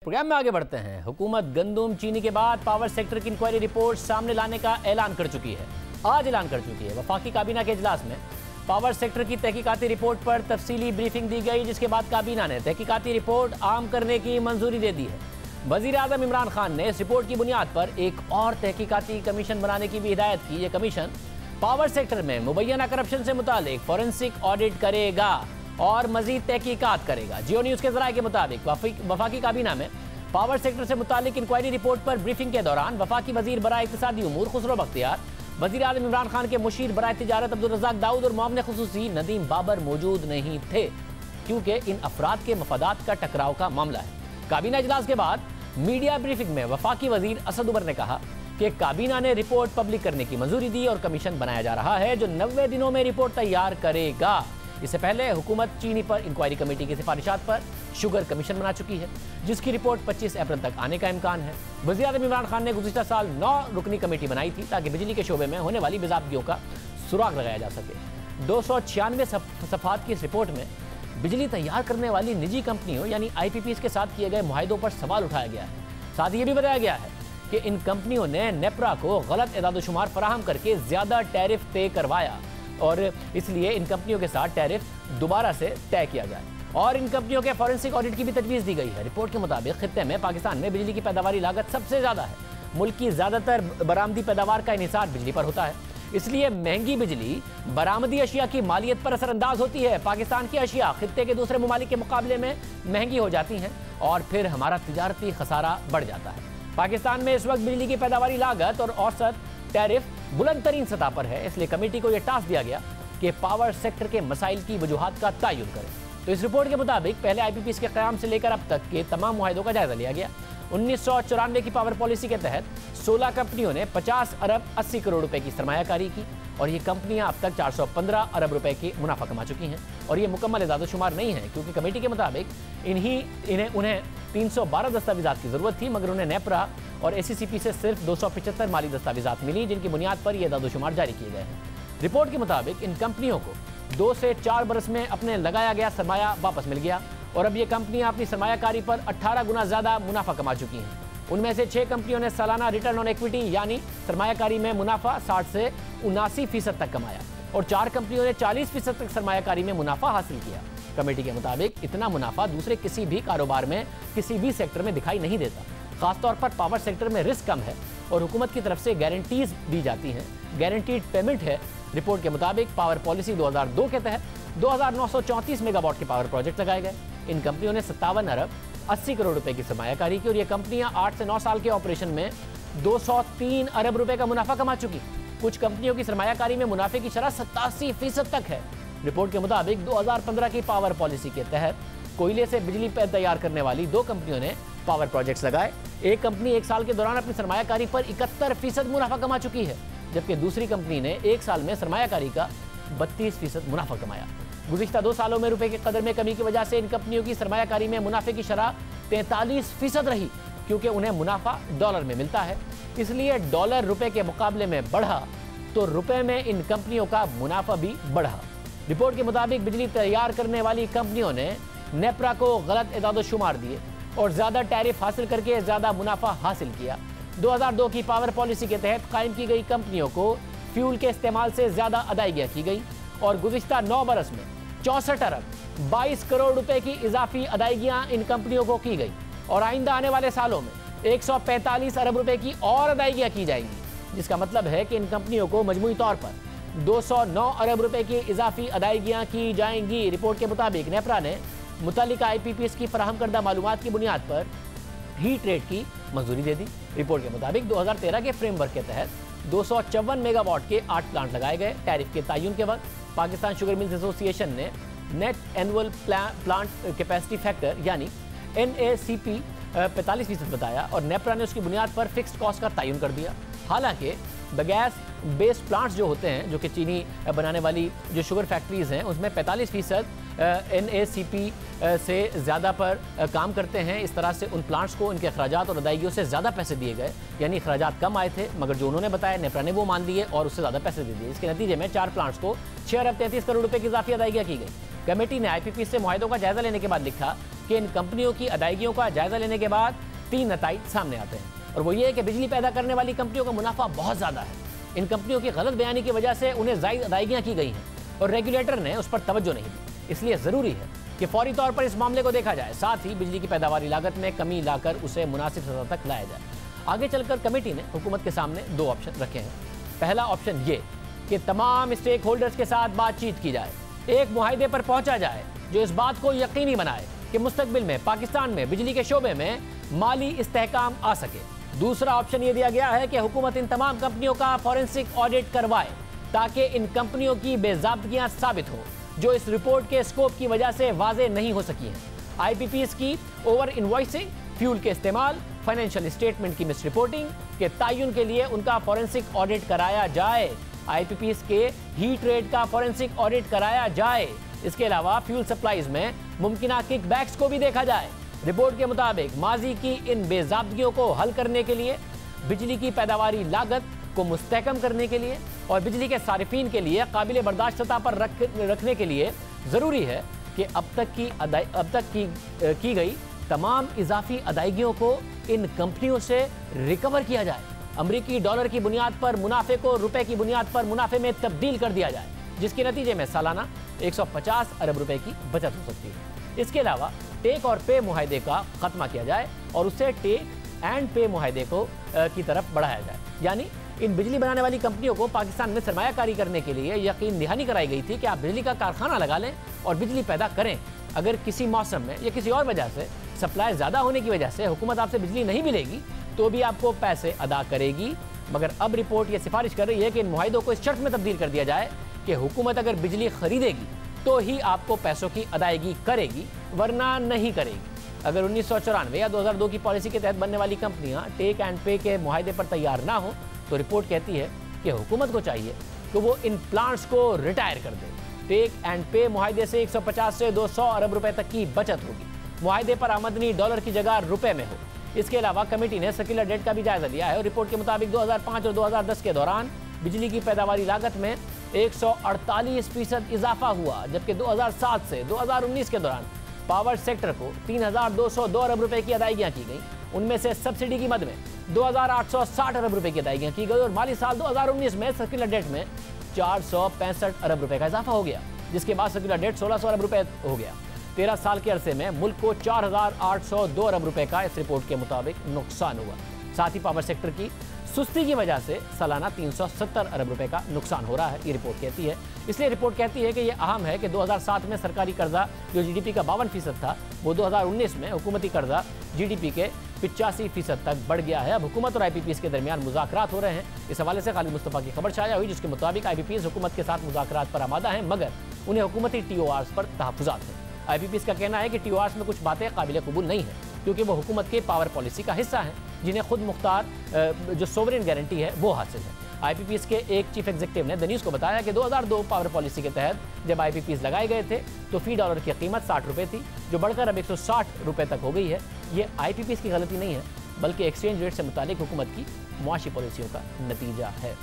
Programme में आगे बढ़ते हैं। हुकूमत गंदम चीनी के बाद पावर सेक्टर की इंक्वायरी रिपोर्ट सामने लाने का ऐलान कर चुकी है। आज ऐलान कर चुकी है। वफाकी काबीना के इजलास में पावर सेक्टर की तहकीकाती रिपोर्ट पर तफसीली ब्रीफिंग दी गई, जिसके बाद काबीना ने तहकीकाती रिपोर्ट आम करने की मंजूरी दे दी है। वज़ीर आज़म इमरान खान ने इस रिपोर्ट की बुनियाद पर एक और तहकीकाती कमीशन बनाने की भी हिदायत की। यह कमीशन पावर सेक्टर में मुबैना करप्शन से मुतालिक फॉरेंसिक ऑडिट करेगा और मजीद तहकीकात करेगा। जियो न्यूज़ के ज़राए के मुताबिक वफाकी काबीना में पावर सेक्टर से मुतालिक इंक्वायरी रिपोर्ट पर ब्रीफिंग के दौरान वफाकी वजीर बराए इक़्तिसादी उमूर खुसरो बख्तियार, वज़ीर आज़म इमरान खान के मुशीर बराए तिजारत अब्दुल रज़ाक दाऊद और मुआविन खुसूसी नदीम बाबर मौजूद नहीं थे, क्योंकि इन अफराद के मफादात का टकराव का मामला है। काबीना इजलास के बाद मीडिया ब्रीफिंग में वफाकी वजीर असद उमर ने कहा कि काबीना ने रिपोर्ट पब्लिक करने की मंजूरी दी और कमीशन बनाया जा रहा है जो 90 दिनों में रिपोर्ट तैयार करेगा। इससे पहले हुकूमत चीनी पर इंक्वायरी कमेटी की सिफारिशात पर शुगर कमीशन बना चुकी है, जिसकी रिपोर्ट 25 अप्रैल तक आने का इम्कान है। वज़ीर आज़म इमरान खान ने गुज़िश्ता साल 9 रुकनी कमेटी बनाई थी ताकि बिजली के शोबे में होने वाली बेज़ाब्तियों का सुराग लगाया जा सके। 296 सफ़ात की इस रिपोर्ट में बिजली तैयार करने वाली निजी कंपनियों यानी IPPs के साथ किए गए मुआहिदों पर सवाल उठाया गया है। साथ ही ये भी बताया गया है कि इन कंपनियों ने नेपरा को गलत एदाद-ओ-शुमार फराहम करके ज़्यादा टैरिफ तय करवाया और इसलिए इन कंपनियों के साथ टैरिफ दोबारा से तय किया जाए और इन कंपनियों के फॉरेंसिक ऑडिट की भी तजवीज़ दी गई है। रिपोर्ट के मुताबिक खित्ते में पाकिस्तान में बिजली की पैदावारी लागत सबसे ज़्यादा है। मुल्क की ज़्यादातर बरामदी पैदावार का इन्हिसार बिजली पर होता है, इसलिए महंगी बिजली बरामदी अशिया की मालियत पर असरअंदाज होती है। पाकिस्तान की अशिया खित्ते के दूसरे ममालिक के मुकाबले में महंगी हो जाती हैं और फिर हमारा तिजारती खसारा बढ़ जाता है। पाकिस्तान में इस वक्त बिजली की पैदावारी लागत और औसत टैरिफ बुलंद तरीन सतह पर है, इसलिए कमेटी को यह टास्क दिया गया कि पावर सेक्टर के मसाइल की वजूहात का तयन करे। तो इस रिपोर्ट के मुताबिक पहले IPPs के क़याम से लेकर अब तक के तमाम मुआहिदों का जायजा लिया गया। 1994 की पावर पॉलिसी के तहत 16 कंपनियों ने 50 अरब 80 करोड़ रुपए की सरमायाकारी की और ये कंपनियां अब तक 415 अरब रुपए की मुनाफा कमा चुकी हैं। और ये मुकम्मल एदाद-ओ-शुमार नहीं है, क्योंकि कमेटी के मुताबिक उन्हें 312 दस्तावेज़ात की ज़रूरत थी, मगर उन्हें नेपरा और ACCP से सिर्फ 275 माली दस्तावेज़ात मिली, जिनकी बुनियाद पर यह एदाद-ओ-शुमार जारी किए गए हैं। रिपोर्ट के मुताबिक इन कंपनियों को 2 से 4 बरस में अपने लगाया गया सरमाया वापस मिल गया और अब ये कंपनियां अपनी सरमायाकारी पर 18 गुना ज़्यादा मुनाफा कमा चुकी हैं। उनमें से 6 कंपनियों ने सालाना रिटर्न ऑन इक्विटी यानी सरमायाकारी में मुनाफा 60 से 79% तक कमाया और 4 कंपनियों ने 40% तक सरमायाकारी में मुनाफा हासिल किया। कमेटी के मुताबिक इतना मुनाफा दूसरे किसी भी कारोबार में किसी भी सेक्टर में दिखाई नहीं देता। खासतौर पर पावर सेक्टर में रिस्क कम है और हुकूमत की तरफ से गारंटीज दी जाती हैं, गारंटीड पेमेंट है। रिपोर्ट के मुताबिक पावर पॉलिसी 2002 के तहत 2934 मेगावाट के पावर प्रोजेक्ट लगाए गए। इन कंपनियों ने 57 अरब 80 करोड़ रुपए की सरमायाकारी की और ये कंपनियां 8 से 9 साल के ऑपरेशन में 203 अरब रुपए का मुनाफा कमा चुकी। कुछ कंपनियों की सरमायाकारी में मुनाफे की शरह 87% तक है। रिपोर्ट के मुताबिक 2015 की पावर पॉलिसी के तहत कोयले से बिजली तैयार करने वाली 2 कंपनियों ने पावर प्रोजेक्ट्स लगाए। एक कंपनी 1 साल के दौरान अपनी सरमायाकारी पर 71% मुनाफा कमा चुकी है, जबकि दूसरी कंपनी ने 1 साल में सरमायाकारी का 32% मुनाफा कमाया। गुज़िश्ता 2 सालों में रुपए की कदर में कमी की वजह से इन कंपनियों की सरमायाकारी में मुनाफे की शरह 43% रही, क्योंकि उन्हें मुनाफा डॉलर में मिलता है। इसलिए डॉलर रुपए के मुकाबले में बढ़ा तो रुपए में इन कंपनियों का मुनाफा भी बढ़ा। रिपोर्ट के मुताबिक बिजली तैयार करने वाली कंपनियों ने नेपरा को गलत एदाद-ओ-शुमार दिए और ज़्यादा टैरिफ हासिल करके ज़्यादा मुनाफा हासिल किया। 2002 की पावर पॉलिसी के तहत कायम की गई कंपनियों को फ्यूल के इस्तेमाल से ज़्यादा अदायगियाँ की गई और गुज़िश्ता 9 बरस में 64 अरब 22 करोड़ रुपए की इजाफी अदायगियाँ इन कंपनियों को की गई और आइंदा आने वाले सालों में 145 अरब रुपए की और अदायगियाँ की जाएंगी, जिसका मतलब है कि इन कंपनियों को मजमूई तौर पर 209 अरब रुपए की इजाफी अदायगियाँ की जाएंगी। रिपोर्ट के मुताबिक नेपरा ने मुतल्लिका IPPs की फराहम करदा मालूमात की बुनियाद पर हीट रेट की मंजूरी दे दी। रिपोर्ट के मुताबिक 2013 के फ्रेमवर्क के तहत 254 मेगावाट के 8 प्लांट लगाए गए। टैरिफ के तयन के वक्त पाकिस्तान शुगर मिल्स एसोसिएशन ने net annual plant capacity factor यानी NACP 45% बताया और नेपरा ने उसकी बुनियाद पर फिक्स्ड कॉस्ट का तयन कर दिया। हालांकि बगैस बेस्ड प्लांट्स जो होते हैं, जो कि चीनी बनाने वाली जो शुगर फैक्ट्रीज़ हैं, उसमें 45% NACP से ज़्यादा पर काम करते हैं। इस तरह से उन प्लांट्स को उनके अखराजात और अदायगियों से ज़्यादा पैसे दिए गए, यानी अखराजात कम आए थे, मगर जो उन्होंने बताया नेपरा ने वो मान लिए और उससे ज़्यादा पैसे दे दिए। इसके नतीजे में 4 प्लांट्स को 6 अरब 33 करोड़ रुपए की इजाफी अदायगियाँ की गई। कमेटी ने आईपीपीएस से मुआहदों का जायजा लेने के बाद लिखा कि इन कंपनियों की अदायगियों का जायजा लेने के बाद 3 नताइज सामने आते हैं, और वो ये है कि बिजली पैदा करने वाली कंपनियों का मुनाफा बहुत ज़्यादा है। इन कंपनियों की गलत बयानी की वजह से उन्हें ज़ायद अदायगियाँ की गई हैं और रेगुलेटर ने उस पर तवज्जो नहीं दी। इसलिए ज़रूरी है कि फौरी तौर पर इस मामले को देखा जाए, साथ ही बिजली की पैदावारी लागत में कमी लाकर उसे मुनासिब सतह तक लाया जाए। आगे चलकर कमेटी ने हुकूमत के सामने 2 ऑप्शन रखे हैं। पहला ऑप्शन ये कि तमाम स्टेक होल्डर्स के साथ बातचीत की जाए, एक मुआहदे पर पहुंचा जाए जो इस बात को यकीनी बनाए कि मुस्तकबिल में पाकिस्तान में बिजली के शोबे में माली इस्तेहकाम आ सके। दूसरा ऑप्शन ये दिया गया है कि हुकूमत इन तमाम कंपनियों का फॉरेंसिक ऑडिट करवाए ताकि इन कंपनियों की बेज़ाब्तगियां साबित हो जो इस रिपोर्ट के स्कोप की वजह से वाज़ेह नहीं हो सकी हैं। आईपीपीएस की ओवर इनवॉइसिंग, फ्यूल के इस्तेमाल, फाइनेंशियल स्टेटमेंट की मिस रिपोर्टिंग के तयन के लिए उनका फॉरेंसिक ऑडिट कराया जाए। आईपीपीएस के हीट रेट का फॉरेंसिक ऑडिट कराया जाए। इसके अलावा फ्यूल सप्लाईज में मुमकिना किकबैक्स को भी देखा जाए। रिपोर्ट के मुताबिक माजी की इन बेज़ाब्तगियों को हल करने के लिए, बिजली की पैदावारी लागत को मुस्तहकम करने के लिए और बिजली के सारिफीन के लिए काबिल बर्दाश्त सतह पर रखने के लिए ज़रूरी है कि अब तक की गई तमाम इजाफी अदायगियों को इन कंपनियों से रिकवर किया जाए। अमरीकी डॉलर की बुनियाद पर मुनाफे को रुपए की बुनियाद पर मुनाफे में तब्दील कर दिया जाए, जिसके नतीजे में सालाना 150 अरब रुपए की बचत हो सकती है। इसके अलावा टेक और पे मुआहदे का खात्मा किया जाए और उससे टेक एंड पे मुआहदे को की तरफ बढ़ाया जाए। यानी इन बिजली बनाने वाली कंपनियों को पाकिस्तान में सरमायाकारी करने के लिए यकीन दहानी कराई गई थी कि आप बिजली का कारखाना लगा लें और बिजली पैदा करें। अगर किसी मौसम में या किसी और वजह से सप्लाई ज़्यादा होने की वजह से हुकूमत आपसे बिजली नहीं मिलेगी तो भी आपको पैसे अदा करेगी। मगर अब रिपोर्ट ये सिफारिश कर रही है कि इन मुआहदों को इस शर्त में तब्दील कर दिया जाए कि हुकूमत अगर बिजली खरीदेगी तो ही आपको पैसों की अदायगी करेगी, वरना नहीं करेगी। अगर 1994 या 2002 की पॉलिसी के तहत बनने वाली कंपनियां टेक एंड पे के मुआहदे पर तैयार ना हो तो रिपोर्ट कहती है कि हुकूमत को चाहिए कि वो इन प्लांट्स को रिटायर कर दे। टेक एंड पे मुआहदे से 150 से 200 अरब रुपए तक की बचत होगी। मुआहदे पर आमदनी डॉलर की जगह रुपए में हो। इसके अलावा कमेटी ने सर्कुलर डेट का भी जायजा लिया है और रिपोर्ट के मुताबिक 2005 और 2010 के दौरान बिजली की पैदावारी लागत में 148% इजाफा हुआ, जबकि 2007 से 2019 के दौरान पावर सेक्टर को 3,202 अरब रुपए की अदायगियां की गई। उनमें से सब्सिडी की मद में 2,860 अरब रुपए की अदायगियां की गई और माली साल 2019 में सर्कुलर डेट में 465 अरब रुपए का इजाफा हो गया, जिसके बाद सर्कुलर डेट 1600 अरब रुपए हो गया। 13 साल के अरसे में मुल्क को 4,802 अरब रुपए का इस रिपोर्ट के मुताबिक नुकसान हुआ। साथ ही पावर सेक्टर की सुस्ती की वजह से सालाना 370 अरब रुपए का नुकसान हो रहा है, ये रिपोर्ट कहती है। इसलिए रिपोर्ट कहती है कि यह अहम है कि 2007 में सरकारी कर्जा जो जीडीपी का 52% था, वो 2019 में हुकूमती कर्जा जीडीपी के 85% तक बढ़ गया है। अब हुकूमत और आईपीपीएस के दरमियान मुज़ाकरात हो रहे हैं। इस हवाले से खालिद मुस्तफ़ा की खबर शाया हुई, जिसके मुताबिक आईपीपीएस हुकूमत के साथ मुज़ाकरात पर आमादा है, मगर उन्हें हुकूमती टीओआर्स पर तहफ़्फ़ुज़ात हैं। आईपीपीएस का कहना है कि टीओआर्स में कुछ बातें काबिल कबूल नहीं है, क्योंकि वो हुकूमत के पावर पॉलिसी का हिस्सा है, जिन्हें खुद मुख्तार जो सोवरेन गारंटी है वो हासिल है। आईपीपीएस के एक चीफ एग्जीक्यूटिव ने द न्यूज़ को बताया कि 2002 पावर पॉलिसी के तहत जब आईपीपीएस लगाए गए थे तो फी डॉलर की कीमत 60 रुपये थी, जो बढ़कर अब 160 रुपये तक हो गई है। ये आईपीपीएस की गलती नहीं है, बल्कि एक्सचेंज रेट से मुतालिक हुकूमत की मुआशी पॉलिसियों का नतीजा है।